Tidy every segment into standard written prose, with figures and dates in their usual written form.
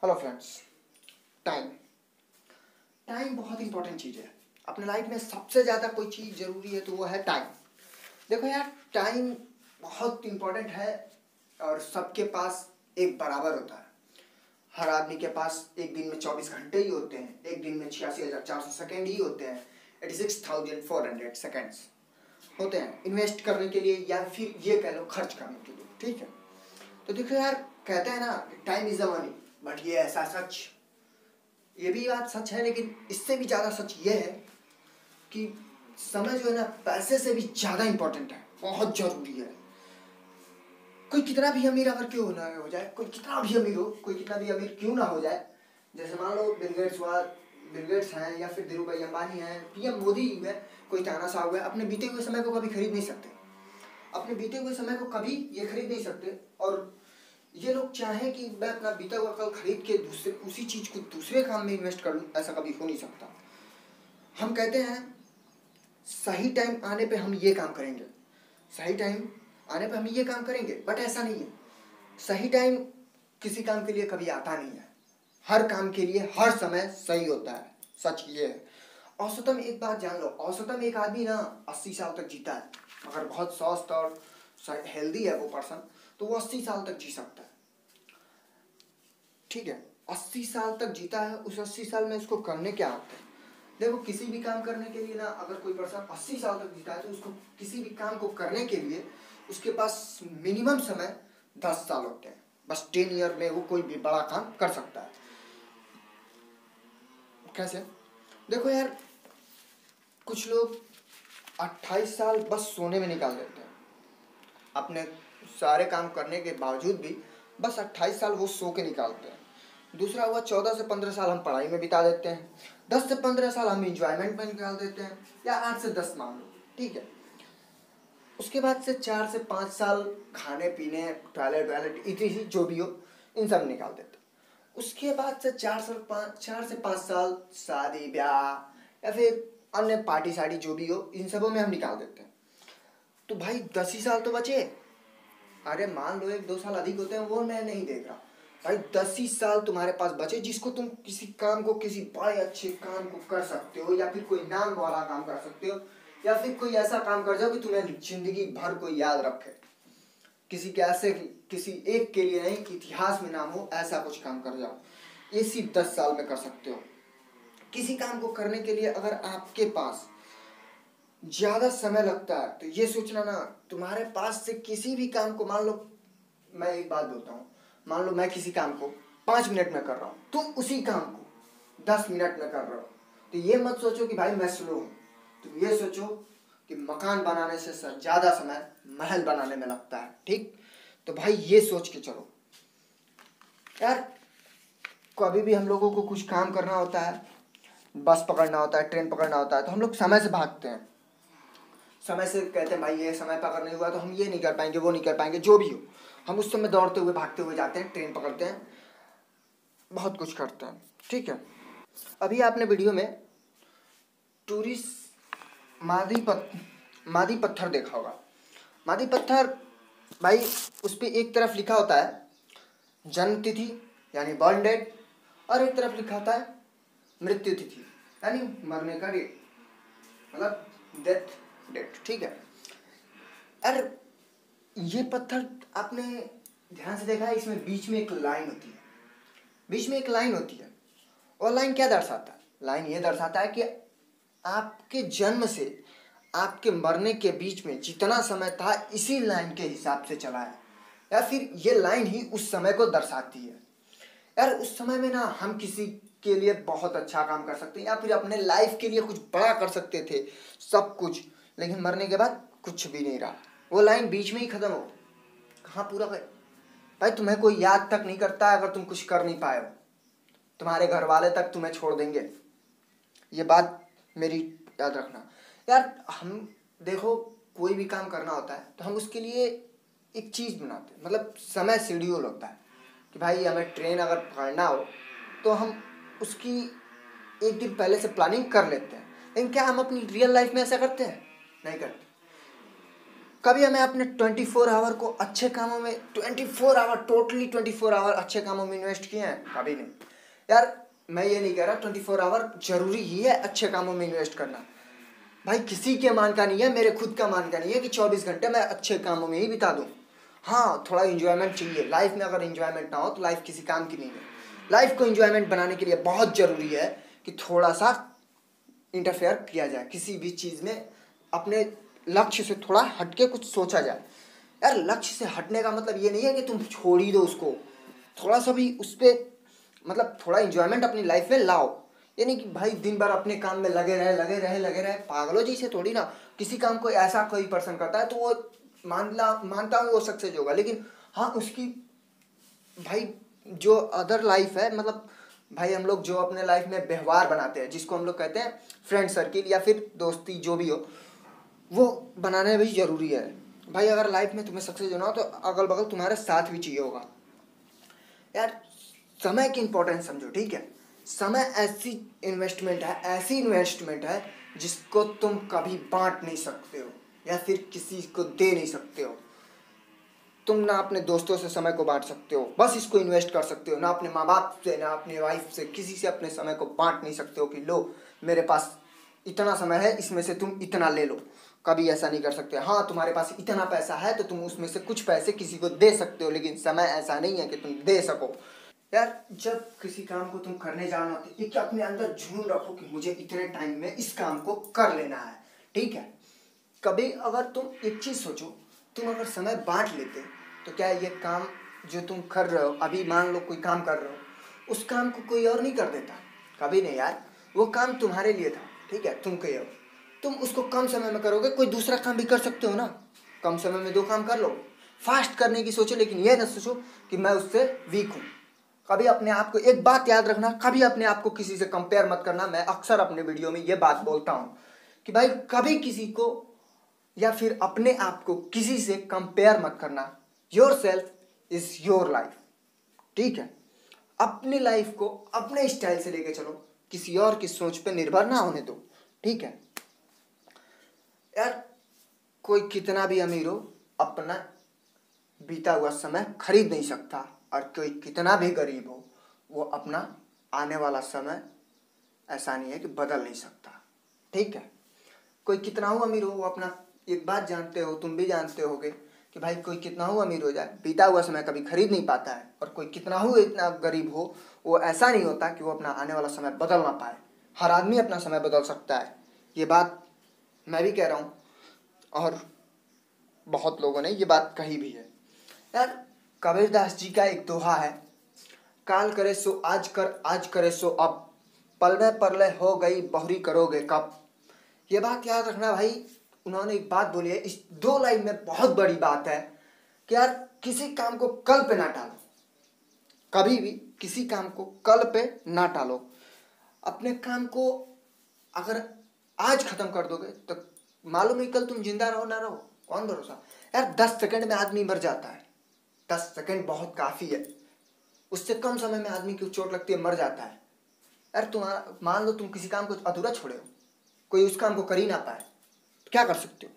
Hello friends. Time time बहुत important चीज़ है। अपने लाइफ में सबसे ज़्यादा कोई चीज़ ज़रूरी है तो वो है टाइम। देखो यार, टाइम बहुत इंपॉर्टेंट है और सबके पास एक बराबर होता है। हर आदमी के पास एक दिन में 24 घंटे ही होते हैं, एक दिन में 86,400 सेकेंड ही होते हैं। 86,400 सेकेंड्स होते हैं इन्वेस्ट करने के लिए या फिर ये कह लो खर्च करने के लिए। ठीक है, तो देखो यार, कहते हैं ना time is the money, but ये ऐसा सच, ये भी बात सच है, लेकिन इससे भी ज़्यादा सच ये है कि समय जो है ना पैसे से भी ज़्यादा इंपॉर्टेंट है, बहुत ज़रूरी है। कोई कितना भी अमीर अगर क्यों ना हो जाए, कोई कितना भी अमीर हो, कोई कितना भी अमीर क्यों ना हो जाए, जैसे मान लो बिल गेट्स हैं या फिर धीरू भाई अंबानी हैं, पीएम मोदी है, कोई तानाशाह हुआ है, अपने बीते हुए समय को कभी खरीद नहीं सकते। अपने बीते हुए समय को कभी ये खरीद नहीं सकते। और ये लोग चाहें कि मैं अपना बीता हुआ कल खरीद के दूसरे उसी चीज़ को दूसरे काम में इन्वेस्ट कर लूँ, ऐसा कभी हो नहीं सकता। हम कहते हैं सही टाइम आने पे हम ये काम करेंगे, सही टाइम आने पे हम ये काम करेंगे, बट ऐसा नहीं है। सही टाइम किसी काम के लिए कभी आता नहीं है। हर काम के लिए हर समय सही होता है, सच ये है। औसतन एक बात जान लो, औसतन एक आदमी ना 80 साल तक जीता है। अगर बहुत स्वस्थ और हेल्दी है वो पर्सन, तो वो 80 साल तक जी सकता है। ठीक है, 80 साल तक जीता है, उस 80 साल में उसको करने क्या आता है। देखो, किसी भी काम करने के लिए ना, अगर कोई पर्सन 80 साल तक जीता है तो उसको किसी भी काम को करने के लिए उसके पास मिनिमम समय 10 साल होते हैं। बस 10 ईयर में वो कोई भी बड़ा काम कर सकता है। कैसे? देखो यार, कुछ लोग 28 साल बस सोने में निकाल देते हैं। अपने सारे काम करने के बावजूद भी बस 28 साल वो सो के निकालते हैं। दूसरा हुआ 14 से 15 साल हम पढ़ाई में बिता देते हैं, 10 से 15 साल हम इंजॉयमेंट में निकाल देते हैं, या 8 से 10 मान लो। ठीक है, उसके बाद से 4 से 5 साल खाने पीने, टॉयलेट इतनी जो भी हो, इन सब निकाल देते हैं। उसके बाद से 4 से 5 साल शादी ब्याह या फिर अन्य पार्टी साड़ी जो भी हो, इन सबों में हम निकाल देते हैं। तो भाई 10 ही साल तो बचे। अरे मान लो 1-2 साल अधिक होते हैं, वो मैं नहीं देख रहा। भाई 10 ही साल तुम्हारे पास बचे, जिसको तुम किसी काम को, किसी बड़े अच्छे काम को कर सकते हो, या फिर कोई नाम वाला काम कर सकते हो, या फिर कोई ऐसा काम कर जाओ कि तुम्हें जिंदगी भर कोई याद रखे। किसी एक के लिए नहीं, इतिहास में नाम हो, ऐसा कुछ काम कर जाओ। ये सिर्फ 10 साल में कर सकते हो। किसी काम को करने के लिए अगर आपके पास ज़्यादा समय लगता है तो ये सोचना ना, तुम्हारे पास से किसी भी काम को, मान लो मैं एक बात बोलता हूँ, मान लो मैं किसी काम को 5 मिनट में कर रहा हूँ, तुम उसी काम को 10 मिनट में कर रहे हो, तो ये मत सोचो कि भाई मैं स्लो हूँ। तुम ये सोचो कि मकान बनाने से ज़्यादा समय महल बनाने में लगता है। ठीक, तो भाई ये सोच के चलो यार। कभी भी हम लोगों को कुछ काम करना होता है, बस पकड़ना होता है, ट्रेन पकड़ना होता है, तो हम लोग समय से भागते हैं। समय से कहते हैं भाई ये समय पर अगर नहीं हुआ तो हम ये नहीं कर पाएंगे, वो नहीं कर पाएंगे, जो भी हो, हम उस समय दौड़ते हुए भागते हुए जाते हैं, ट्रेन पकड़ते हैं, बहुत कुछ करते हैं। ठीक है, अभी आपने वीडियो में टूरिस्ट मादी पत्थर देखा होगा। मादी पत्थर भाई, उस पर एक तरफ लिखा होता है जन्म तिथि यानी बर्न डेट, और एक तरफ लिखा होता है मृत्यु तिथि यानी मरने का डेट, मतलब डेथ डेट। ठीक है, अरे ये पत्थर आपने ध्यान से देखा है, इसमें बीच में एक लाइन होती है, बीच में एक लाइन होती है। और लाइन क्या दर्शाता है? लाइन ये दर्शाता है कि आपके जन्म से आपके मरने के बीच में जितना समय था, इसी लाइन के हिसाब से चला है, या फिर ये लाइन ही उस समय को दर्शाती है। यार उस समय में ना हम किसी के लिए बहुत अच्छा काम कर सकते हैं, या फिर अपने लाइफ के लिए कुछ बड़ा कर सकते थे, सब कुछ, लेकिन मरने के बाद कुछ भी नहीं रहा। वो लाइन बीच में ही खत्म हो, कहाँ पूरा गए भाई। तुम्हें कोई याद तक नहीं करता अगर तुम कुछ कर नहीं पाए हो, तुम्हारे घर वाले तक तुम्हें छोड़ देंगे। ये बात मेरी याद रखना यार। हम देखो, कोई भी काम करना होता है तो हम उसके लिए एक चीज़ बनाते हैं, मतलब समय शेड्यूल होता है कि भाई हमें ट्रेन अगर पकड़ना हो तो हम उसकी एक दिन पहले से प्लानिंग कर लेते हैं। लेकिन क्या हम अपनी रियल लाइफ में ऐसा करते हैं? नहीं करते। कभी हमें अपने 24 आवर को अच्छे कामों में 24 आवर टोटली 24 आवर अच्छे कामों में इन्वेस्ट किए हैं? कभी नहीं यार। मैं ये नहीं कह रहा 24 आवर जरूरी ही है अच्छे कामों में इन्वेस्ट करना। भाई किसी के मान का नहीं है, मेरे खुद का मान का नहीं है कि 24 घंटे मैं अच्छे कामों में ही बिता दूं। हाँ, थोड़ा इंजॉयमेंट चाहिए लाइफ में। अगर इंजॉयमेंट ना हो तो लाइफ किसी काम की नहीं है। लाइफ को इंजॉयमेंट बनाने के लिए बहुत ज़रूरी है कि थोड़ा सा इंटरफेयर किया जाए किसी भी चीज़ में। अपने लक्ष्य से थोड़ा हटके कुछ सोचा जाए। यार लक्ष्य से हटने का मतलब ये नहीं है कि तुम छोड़ ही दो उसको। थोड़ा सा भी उस पर मतलब थोड़ा इंजॉयमेंट अपनी लाइफ में लाओ। ये नहीं कि भाई दिन भर अपने काम में लगे रहे। पागलों जी से थोड़ी ना। किसी काम को ऐसा कोई पर्सन करता है तो वो मानता हूँ वो सक्सेस होगा, लेकिन हाँ उसकी भाई जो अदर लाइफ है, मतलब भाई हम लोग जो अपने लाइफ में व्यवहार बनाते हैं जिसको हम लोग कहते हैं फ्रेंड सर्किल या फिर दोस्ती जो भी हो, वो बनाना भी जरूरी है। भाई अगर लाइफ में तुम्हें सक्सेस होना हो तो अगल बगल तुम्हारे साथ भी चाहिए होगा। यार समय की इंपॉर्टेंस समझो, ठीक है। समय ऐसी इन्वेस्टमेंट है जिसको तुम कभी बांट नहीं सकते हो या फिर किसी को दे नहीं सकते हो। तुम ना अपने दोस्तों से समय को बांट सकते हो, बस इसको इन्वेस्ट कर सकते हो। ना अपने माँ बाप से, ना अपने वाइफ से, किसी से अपने समय को बांट नहीं सकते हो कि लो मेरे पास इतना समय है, इसमें से तुम इतना ले लो। कभी ऐसा नहीं कर सकते। हाँ तुम्हारे पास इतना पैसा है तो तुम उसमें से कुछ पैसे किसी को दे सकते हो, लेकिन समय ऐसा नहीं है कि तुम दे सको। यार जब किसी काम को तुम करने जाना होता है, एक अपने अंदर जुनून रखो कि मुझे इतने टाइम में इस काम को कर लेना है, ठीक है। कभी अगर तुम एक चीज़ सोचो, तुम अगर समय बांट लेते तो क्या ये काम जो तुम कर रहे हो, अभी मान लो कोई काम कर रहे हो, उस काम को कोई और नहीं कर देता? कभी नहीं यार। वो काम तुम्हारे लिए था, ठीक है, तुम कहे हो। तुम उसको कम समय में करोगे, कोई दूसरा काम भी कर सकते हो ना। कम समय में 2 काम कर लो। फास्ट करने की सोचो, लेकिन ये ना सोचो कि मैं उससे वीक हूँ। कभी अपने आप को एक बात याद रखना, कभी अपने आप को किसी से कंपेयर मत करना। मैं अक्सर अपने वीडियो में ये बात बोलता हूँ कि भाई कभी किसी को या फिर अपने आप को किसी से कंपेयर मत करना। Your self is your life, ठीक है। अपनी लाइफ को अपने स्टाइल से लेके चलो, किसी और की सोच पे निर्भर ना होने दो, ठीक है। यार कोई कितना भी अमीर हो अपना बीता हुआ समय खरीद नहीं सकता, और कोई कितना भी गरीब हो वो अपना आने वाला समय ऐसा नहीं है कि बदल नहीं सकता, ठीक है। कोई कितना हो अमीर हो वो अपना, एक बात जानते हो, तुम भी जानते होगे कि भाई कोई कितना हो अमीर हो जाए, बीता हुआ समय कभी खरीद नहीं पाता है। और कोई कितना हो इतना गरीब हो, वो ऐसा नहीं होता कि वो अपना आने वाला समय बदल ना पाए। हर आदमी अपना समय बदल सकता है, ये बात मैं भी कह रहा हूँ और बहुत लोगों ने ये बात कही भी है। यार कबीरदास जी का एक दोहा है, काल करे सो आज कर, आज करे सो अब, पलवे परलय हो गई बहुरी करोगे कब। ये बात याद रखना भाई। उन्होंने एक बात बोली है, इस 2 लाइन में बहुत बड़ी बात है कि यार किसी काम को कल पे ना टालो। कभी भी किसी काम को कल पे ना टालो। अपने काम को अगर आज खत्म कर दोगे तो मालूम नहीं कल तुम जिंदा रहो ना रहो, कौन भरोसा। यार 10 सेकंड में आदमी मर जाता है। 10 सेकंड बहुत काफी है, उससे कम समय में आदमी की चोट लगती है, मर जाता है। यार तुम्हारा मान लो तुम किसी काम को अधूरा छोड़े हो, कोई उस काम को कर ही ना पाए, तो क्या कर सकते हो।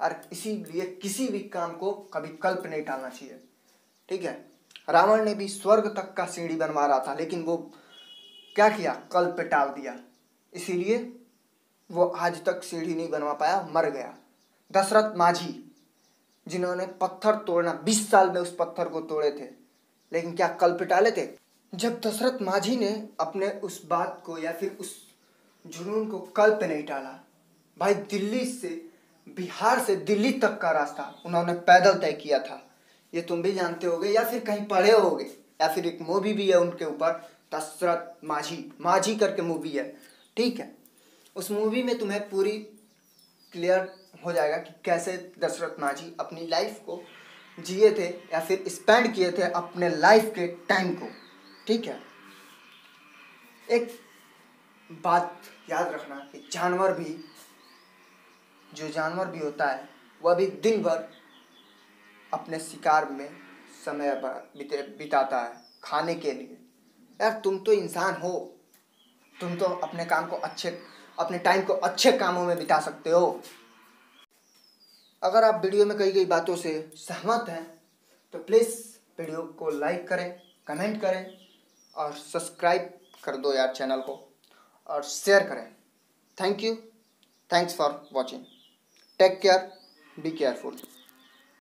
और इसीलिए किसी भी काम को कभी कल पे नहीं टालना चाहिए, ठीक है। रावण ने भी स्वर्ग तक का सीढ़ी बनवा रहा था, लेकिन वो क्या किया, कल पे टाल दिया। इसीलिए वो आज तक सीढ़ी नहीं बनवा पाया, मर गया। दशरथ माझी जिन्होंने पत्थर तोड़ना 20 साल में उस पत्थर को तोड़े थे, लेकिन क्या कल पे टाले थे? जब दशरथ माझी ने अपने उस बात को या फिर उस जुनून को कल पे नहीं टाला, भाई दिल्ली से, बिहार से दिल्ली तक का रास्ता उन्होंने पैदल तय किया था। ये तुम भी जानते होगे या फिर कहीं पढ़े होगे, या फिर एक मूवी भी है उनके ऊपर, दशरथ माझी, माझी करके मूवी है, ठीक है। उस मूवी में तुम्हें पूरी क्लियर हो जाएगा कि कैसे दशरथ माझी अपनी लाइफ को जिए थे या फिर स्पेंड किए थे अपने लाइफ के टाइम को, ठीक है। एक बात याद रखना कि जानवर भी, जो जानवर भी होता है वह भी दिन भर अपने शिकार में समय बिताता है खाने के लिए। यार तुम तो इंसान हो, तुम तो अपने काम को अच्छे, अपने टाइम को अच्छे कामों में बिता सकते हो। अगर आप वीडियो में कही गई बातों से सहमत हैं तो प्लीज़ वीडियो को लाइक करें, कमेंट करें और सब्सक्राइब कर दो यार चैनल को, और शेयर करें। Thank you, thanks for watching, take care, be careful.